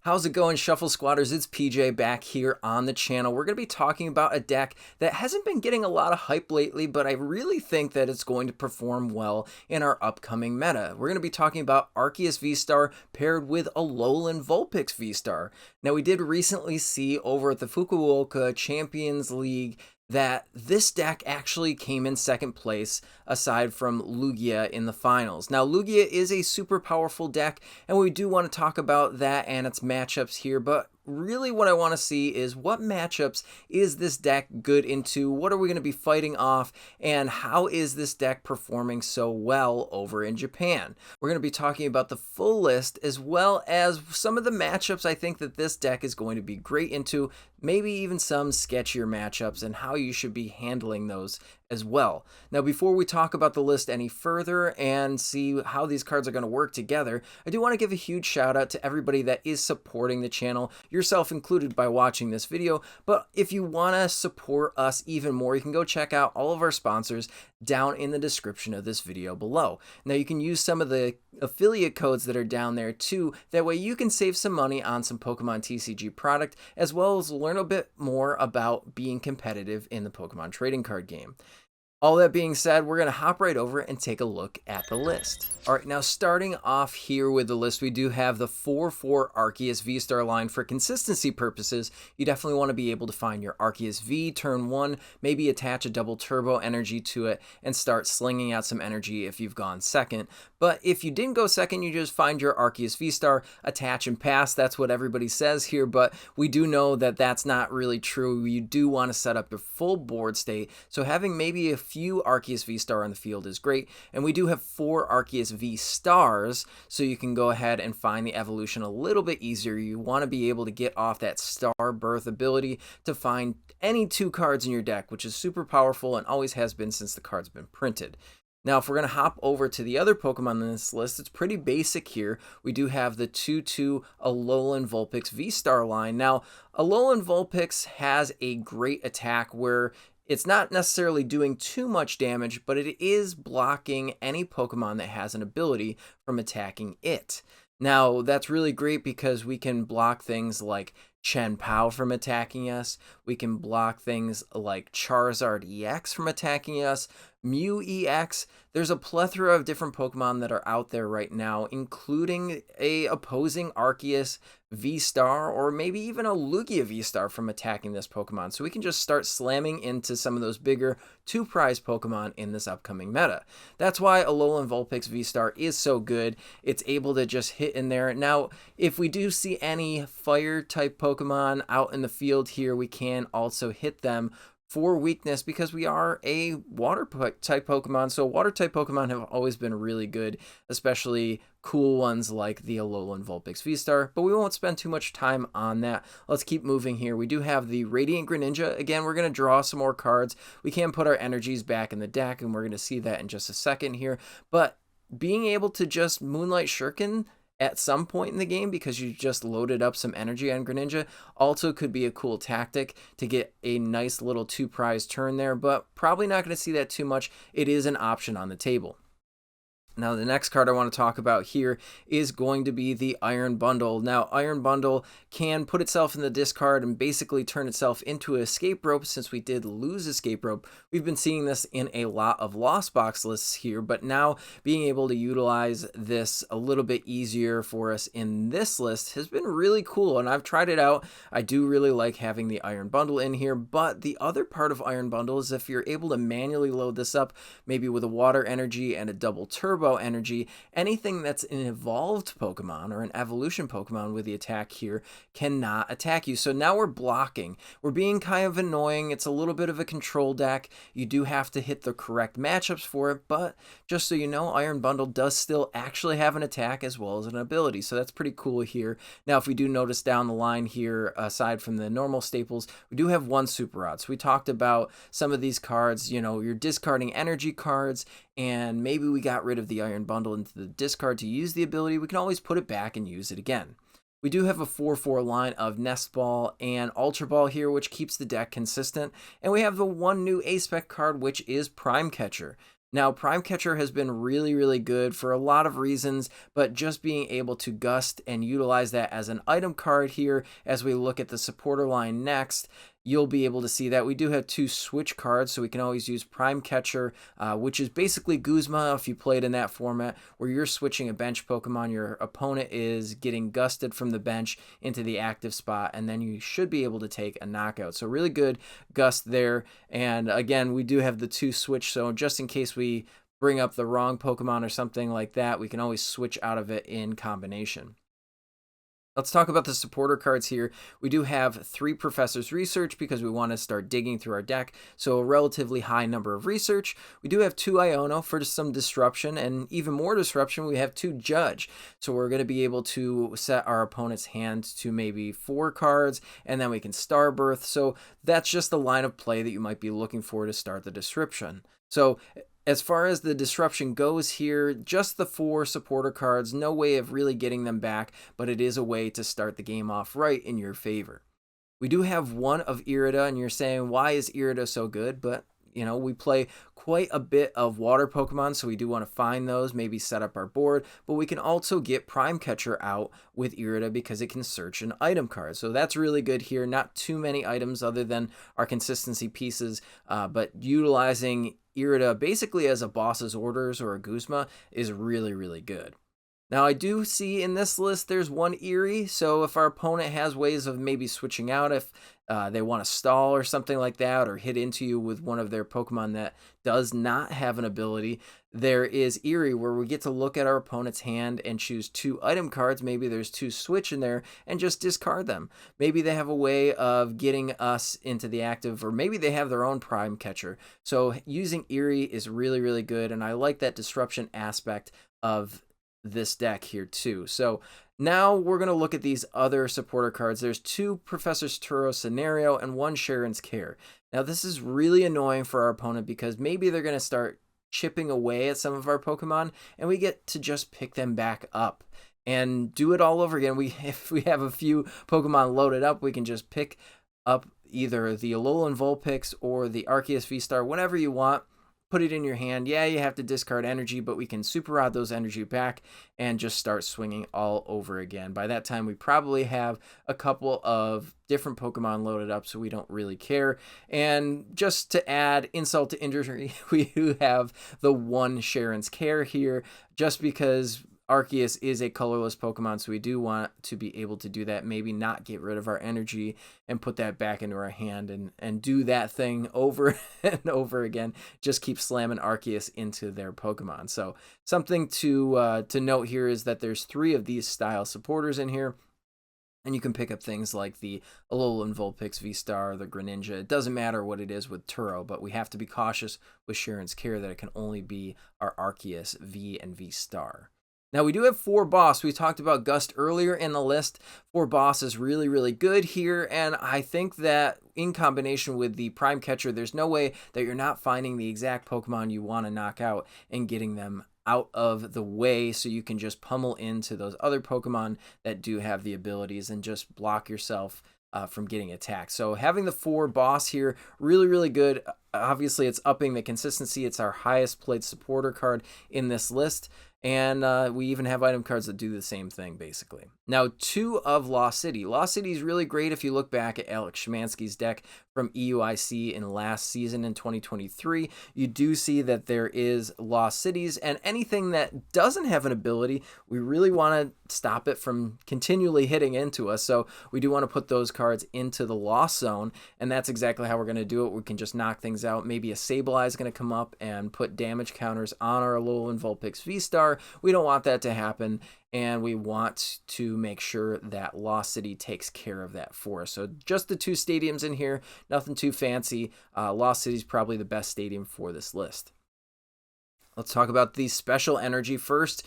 How's it going, Shuffle Squatters? It's PJ back here on the channel. We're going to be talking about a deck that hasn't been getting a lot of hype lately, but I really think that it's going to perform well in our upcoming meta. We're going to be talking about Arceus V-STAR paired with Alolan Vulpix V-STAR. Now, we did recently see over at the Fukuoka Champions League that this deck actually came in second place aside from Lugia in the finals. Now, Lugia is a super powerful deck, and we do want to talk about that and its matchups here, but really what I want to see is what matchups is this deck good into, what are we going to be fighting off, and how is this deck performing so well over in Japan. We're going to be talking about the full list as well as some of the matchups I think that this deck is going to be great into, maybe even some sketchier matchups and how you should be handling those as well. Now, before we talk about the list any further and see how these cards are going to work together, I do want to give a huge shout out to everybody that is supporting the channel, yourself included, by watching this video. But if you want to support us even more, you can go check out all of our sponsors down in the description of this video below. Now, you can use some of the affiliate codes that are down there too. That way you can save some money on some Pokemon TCG product, as well as learn a bit more about being competitive in the Pokemon trading card game. All that being said, we're going to hop right over and take a look at the list. All right, now starting off here with the list, we do have the 4/4 Arceus V-STAR line. For consistency purposes, you definitely want to be able to find your Arceus V turn 1, maybe attach a double turbo energy to it and start slinging out some energy if you've gone second. But if you didn't go second, you just find your Arceus V-STAR, attach and pass. That's what everybody says here, but we do know that that's not really true. You do want to set up your full board state, so having maybe a few Arceus V-STAR on the field is great. And we do have 4 Arceus V-STARs, so you can go ahead and find the evolution a little bit easier. You want to be able to get off that star birth ability to find any 2 cards in your deck, which is super powerful and always has been since the card's been printed. Now, if we're going to hop over to the other Pokemon in this list, it's pretty basic here. We do have the 2/2 Alolan Vulpix V-STAR line. Now, Alolan Vulpix has a great attack where it's not necessarily doing too much damage, but it is blocking any Pokemon that has an ability from attacking it. Now, that's really great because we can block things like Chien-Pao from attacking us. We can block things like Charizard EX from attacking us, Mew EX. There's a plethora of different Pokemon that are out there right now, including a opposing Arceus V-STAR or maybe even a Lugia V-STAR from attacking this Pokemon. So we can just start slamming into some of those bigger 2-prize Pokemon in this upcoming meta. That's why Alolan Vulpix V-STAR is so good. It's able to just hit in there. Now, if we do see any fire type Pokemon out in the field here, we can also hit them for weakness because we are a water type Pokemon. So water type Pokemon have always been really good, especially cool ones like the Alolan Vulpix V-STAR, but we won't spend too much time on that. Let's keep moving here. We do have the Radiant Greninja. Again, we're going to draw some more cards. We can put our energies back in the deck, and we're going to see that in just a second here. But being able to just Moonlight Shuriken at some point in the game because you just loaded up some energy on Greninja also could be a cool tactic to get a nice little 2-prize turn there, but probably not going to see that too much. It is an option on the table. Now, the next card I want to talk about here is going to be the Iron Bundle. Now, Iron Bundle can put itself in the discard and basically turn itself into an escape rope. Since we did lose escape rope, we've been seeing this in a lot of Lost Box lists here, but now being able to utilize this a little bit easier for us in this list has been really cool, and I've tried it out. I do really like having the Iron Bundle in here, but the other part of Iron Bundle is if you're able to manually load this up, maybe with a water energy and a double turbo energy, anything that's an evolved Pokemon or an evolution Pokemon with the attack here cannot attack you. So now we're blocking. We're being kind of annoying. It's a little bit of a control deck. You do have to hit the correct matchups for it, but just so you know, Iron Bundle does still actually have an attack as well as an ability. So that's pretty cool here. Now, if we do notice down the line here, aside from the normal staples, we do have 1 Super Rod. So we talked about some of these cards, you know, you're discarding energy cards, and maybe we got rid of the Iron Bundle into the discard to use the ability. We can always put it back and use it again. We do have a 4/4 line of Nest Ball and Ultra Ball here, which keeps the deck consistent. And we have the one new A-Spec card, which is Prime Catcher. Now, Prime Catcher has been really, really good for a lot of reasons, but just being able to gust and utilize that as an item card here as we look at the supporter line next, you'll be able to see that we do have 2 switch cards, so we can always use Prime Catcher, which is basically Guzma if you played in that format, where you're switching a bench Pokemon, your opponent is getting gusted from the bench into the active spot, and then you should be able to take a knockout. So really good gust there, and again, we do have the 2 switch, so just in case we bring up the wrong Pokemon or something like that, we can always switch out of it in combination. Let's talk about the supporter cards here. We do have 3 Professor's Research because we want to start digging through our deck, so a relatively high number of research. We do have 2 Iono for some disruption, and even more disruption, we have 2 Judge. So we're going to be able to set our opponent's hand to maybe 4 cards, and then we can Starbirth. So that's just the line of play that you might be looking for to start the disruption. So as far as the disruption goes here, just the 4 supporter cards, no way of really getting them back, but it is a way to start the game off right in your favor. We do have 1 of Irida, and you're saying, why is Irida so good? But you know, we play quite a bit of water Pokemon, so we do want to find those, maybe set up our board, but we can also get Prime Catcher out with Irida because it can search an item card. So that's really good here. Not too many items other than our consistency pieces, but utilizing Irida basically as a boss's orders or a Guzma is really, really good. Now, I do see in this list there's 1 Eerie, so if our opponent has ways of maybe switching out, if they want to stall or something like that, or hit into you with one of their Pokemon that does not have an ability, there is Eerie, where we get to look at our opponent's hand and choose 2 item cards. Maybe there's 2 switch in there and just discard them. Maybe they have a way of getting us into the active, or maybe they have their own Prime Catcher. So using Eerie is really, really good, and I like that disruption aspect of this deck here too. So now we're going to look at these other supporter cards. There's 2 Professor's Turo Scenario and 1 Cheren's Care. Now this is really annoying for our opponent because maybe they're going to start chipping away at some of our Pokemon, and we get to just pick them back up and do it all over again. If we have a few Pokemon loaded up, we can just pick up either the Alolan Vulpix or the Arceus VSTAR, whenever you want. Put it in your hand. Yeah, you have to discard energy, but we can Super Rod those energy back and just start swinging all over again. By that time, we probably have a couple of different Pokemon loaded up, so we don't really care. And just to add insult to injury, we do have the 1 Cheren's Care here, just because Arceus is a colorless Pokemon, so we do want to be able to do that, maybe not get rid of our energy and put that back into our hand and do that thing over and over again. Just keep slamming Arceus into their Pokemon. So something to note here is that there's 3 of these style supporters in here. And you can pick up things like the Alolan Vulpix V-Star, the Greninja. It doesn't matter what it is with Turo, but we have to be cautious with Cheren's Care that it can only be our Arceus V and V-Star. Now, we do have 4 Boss. We talked about Gust earlier in the list. 4 Boss is really, really good here, and I think that in combination with the Prime Catcher, there's no way that you're not finding the exact Pokemon you want to knock out and getting them out of the way so you can just pummel into those other Pokemon that do have the abilities and just block yourself from getting attacked. So having the 4 Boss here, really, really good. Obviously, it's upping the consistency. It's our highest played supporter card in this list. And we even have item cards that do the same thing, basically. Now, 2 of Lost City. Lost City is really great if you look back at Alex Szymanski's deck from EUIC in last season in 2023. You do see that there is Lost Cities, and anything that doesn't have an ability, we really want to stop it from continually hitting into us. So we do want to put those cards into the Lost Zone, and that's exactly how we're going to do it. We can just knock things out. Maybe a Sableye is going to come up and put damage counters on our Alolan Vulpix V-Star. We don't want that to happen, and we want to make sure that Lost City takes care of that for us. So just the 2 stadiums in here, nothing too fancy. Lost City is probably the best stadium for this list. Let's talk about the special energy first.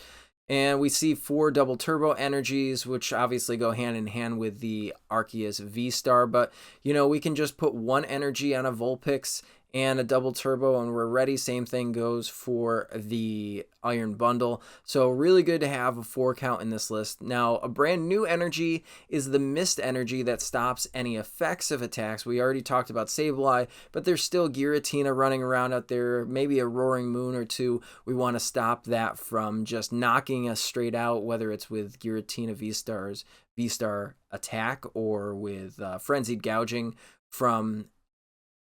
And we see 4 double turbo energies, which obviously go hand in hand with the Arceus V-Star. But, you know, we can just put 1 energy on a Vulpix and a double turbo, and we're ready. Same thing goes for the Iron Bundle. So really good to have a 4 count in this list. Now, a brand new energy is the Mist energy that stops any effects of attacks. We already talked about Sableye, but there's still Giratina running around out there, maybe a Roaring Moon or two. We want to stop that from just knocking us straight out, whether it's with Giratina V-Star's V-Star attack or with Frenzied Gouging from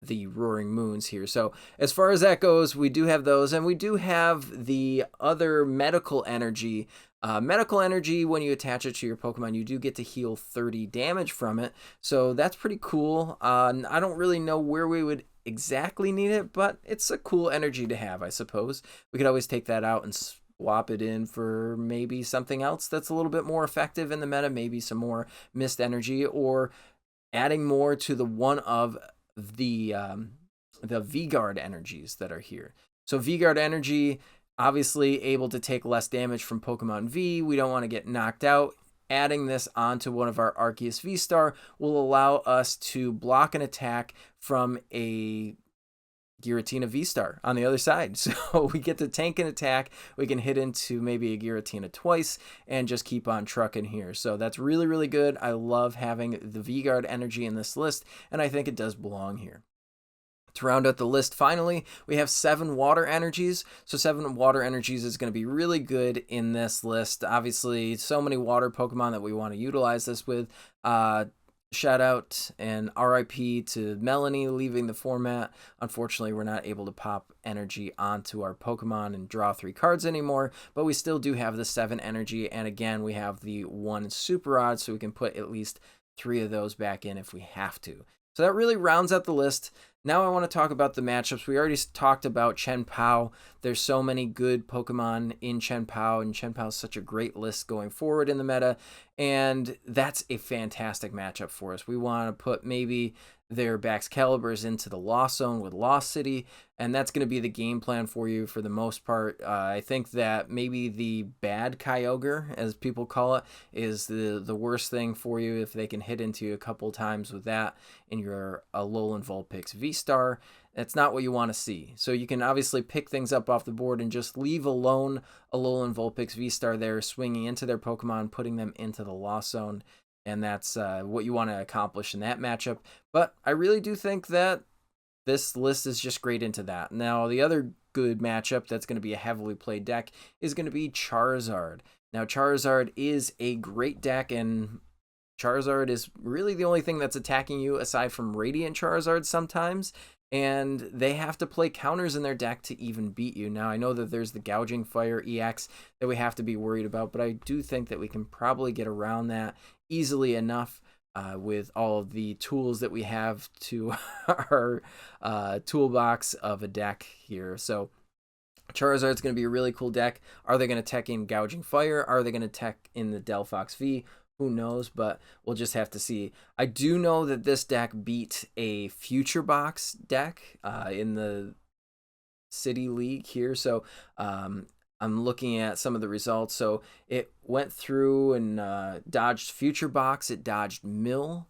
the Roaring Moons here. So as far as that goes, we do have those, and we do have the other medical energy. Medical energy, when you attach it to your Pokemon, you do get to heal 30 damage from it. So that's pretty cool. I don't really know where we would exactly need it, but it's a cool energy to have, I suppose. We could always take that out and swap it in for maybe something else that's a little bit more effective in the meta, maybe some more Mist energy, or adding more to the one of the V-Guard energies that are here. So V-Guard energy, obviously able to take less damage from Pokemon V. We don't want to get knocked out. Adding this onto one of our Arceus V-Star will allow us to block an attack from a Giratina V-Star on the other side. So we get to tank an attack. We can hit into maybe a Giratina twice and just keep on trucking here. So that's really, really good. I love having the V-Guard energy in this list, and I think it does belong here. To round out the list, finally, we have 7 water energies. So 7 water energies is going to be really good in this list. Obviously, so many water Pokemon that we want to utilize this with. Shout out and RIP to Melanie leaving the format. Unfortunately, we're not able to pop energy onto our Pokemon and draw 3 cards anymore, but we still do have the 7 energy, and again, we have the 1 Super Rod, so we can put at least 3 of those back in if we have to. So that really rounds out the list. Now I want to talk about the matchups. We already talked about Chien-Pao. There's so many good Pokemon in Chien-Pao, and Chien-Pao is such a great list going forward in the meta, and that's a fantastic matchup for us. We want to put maybe their Baxcaliburs into the Lost Zone with Lost City, and that's going to be the game plan for you for the most part. I think that maybe the bad Kyogre, as people call it, is the worst thing for you if they can hit into you a couple times with that in your Alolan Vulpix V-Star. That's not what you want to see. So you can obviously pick things up off the board and just leave alone Alolan Vulpix V-Star there, swinging into their Pokemon, putting them into the Lost Zone. And that's what you want to accomplish in that matchup. But I really do think that this list is just great into that. Now, the other good matchup that's going to be a heavily played deck is going to be Charizard. Now, Charizard is a great deck, and Charizard is really the only thing that's attacking you aside from Radiant Charizard sometimes. And they have to play counters in their deck to even beat you. Now, I know that there's the Gouging Fire EX that we have to be worried about, but I do think that we can probably get around that easily enough with all of the tools that we have to our toolbox of a deck here. So Charizard's going to be a really cool deck. Are they going to tech in Gouging Fire? Are they going to tech in the Delphox V? Who knows, but we'll just have to see. I do know that this deck beat a Future Box deck in the City League here. So I'm looking at some of the results. So it went through and dodged Future Box. It dodged Mill.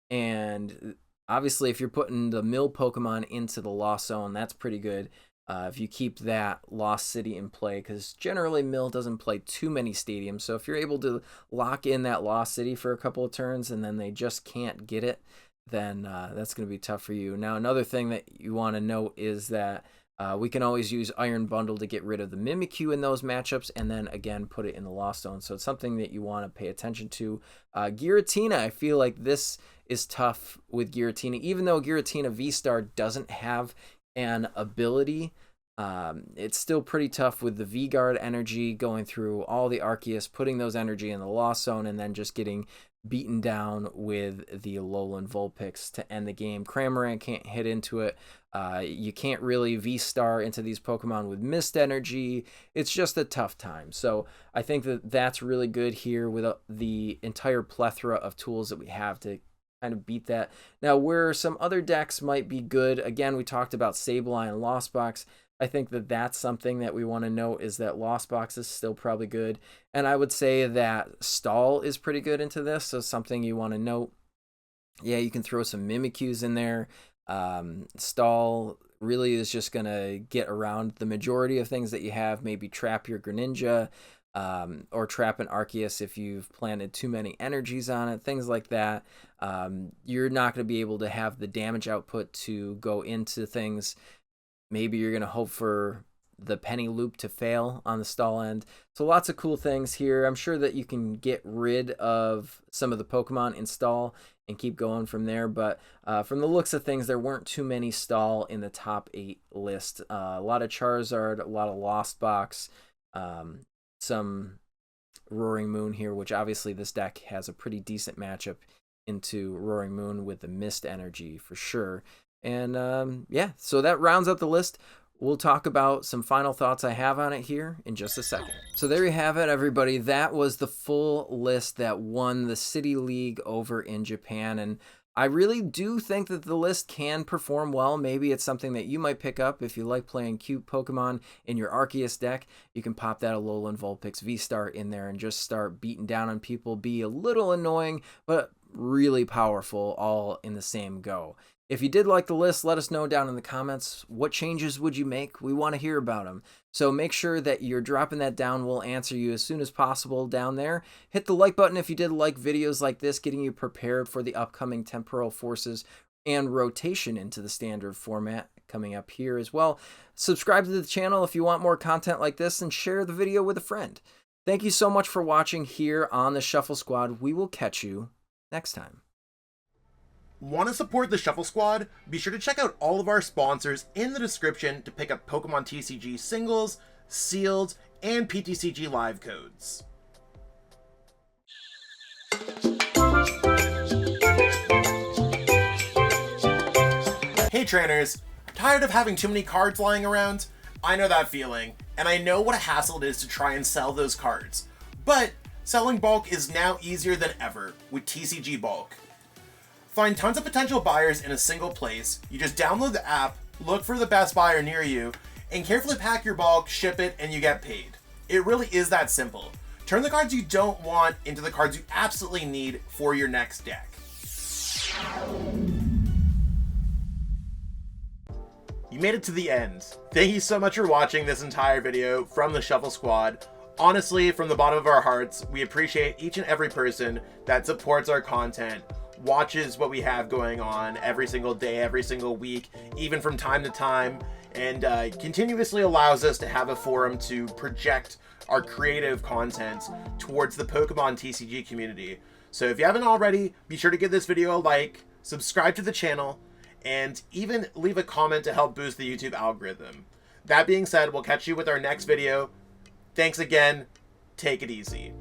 And obviously, if you're putting the Mill Pokemon into the Lost Zone, that's pretty good. If you keep that Lost City in play, because generally Mill doesn't play too many stadiums. So if you're able to lock in that Lost City for a couple of turns and then they just can't get it, then that's going to be tough for you. Now, another thing that you want to note is that we can always use Iron Bundle to get rid of the Mimikyu in those matchups and then, again, put it in the Lost Zone. So it's something that you want to pay attention to. Giratina, I feel like this is tough with Giratina. Even though Giratina V-Star doesn't have an ability, it's still pretty tough with the V-Guard energy going through all the Arceus, putting those energy in the Lost Zone, and then just getting beaten down with the Alolan Vulpix to end the game. Cramorant can't hit into it. You can't really V-Star into these Pokemon with Mist energy. It's just a tough time. So I think that that's really good here with the entire plethora of tools that we have to kind of beat that. Now, where some other decks might be good, again, we talked about Sableye and Lost Box. I think that that's something that we want to note, is that Lost Box is still probably good. And I would say that Stall is pretty good into this, so something you want to note. Yeah, you can throw some Mimikyus in there. Stall really is just going to get around the majority of things that you have, maybe trap your Greninja, or trap an Arceus if you've planted too many energies on it, things like that. You're not going to be able to have the damage output to go into things. Maybe you're going to hope for the penny loop to fail on the stall end. So lots of cool things here. I'm sure that you can get rid of some of the Pokemon in stall and keep going from there. But from the looks of things, there weren't too many stall in the top 8 list. A lot of Charizard, a lot of Lost Box, some Roaring Moon here, which obviously this deck has a pretty decent matchup into Roaring Moon with the Mist energy for sure. And yeah, so that rounds out the list. We'll talk about some final thoughts I have on it here in just a second. So there you have it, everybody. That was the full list that won the City League over in Japan. And I really do think that the list can perform well. Maybe it's something that you might pick up if you like playing cute Pokemon in your Arceus deck. You can pop that Alolan Vulpix V-STAR in there and just start beating down on people. Be a little annoying, but really powerful all in the same go. If you did like the list, let us know down in the comments. What changes would you make? We want to hear about them. So make sure that you're dropping that down. We'll answer you as soon as possible down there. Hit the like button if you did like videos like this, getting you prepared for the upcoming temporal forces and rotation into the standard format coming up here as well. Subscribe to the channel if you want more content like this, and share the video with a friend. Thank you so much for watching here on the Shuffle Squad. We will catch you next time. Want to support the Shuffle Squad? Be sure to check out all of our sponsors in the description to pick up Pokemon TCG singles, sealed, and PTCG live codes. Hey trainers, tired of having too many cards lying around? I know that feeling, and I know what a hassle it is to try and sell those cards. But selling bulk is now easier than ever with TCG Bulk. Find tons of potential buyers in a single place. You just download the app, look for the best buyer near you, and carefully pack your bulk, ship it, and you get paid. It really is that simple. Turn the cards you don't want into the cards you absolutely need for your next deck. You made it to the end. Thank you so much for watching this entire video from the Shuffle Squad. Honestly, from the bottom of our hearts, we appreciate each and every person that supports our content, watches what we have going on every single day, every single week, even from time to time, and continuously allows us to have a forum to project our creative content towards the Pokemon TCG community. So if you haven't already, be sure to give this video a like, subscribe to the channel, and even leave a comment to help boost the YouTube algorithm. That being said, we'll catch you with our next video. Thanks again. Take it easy.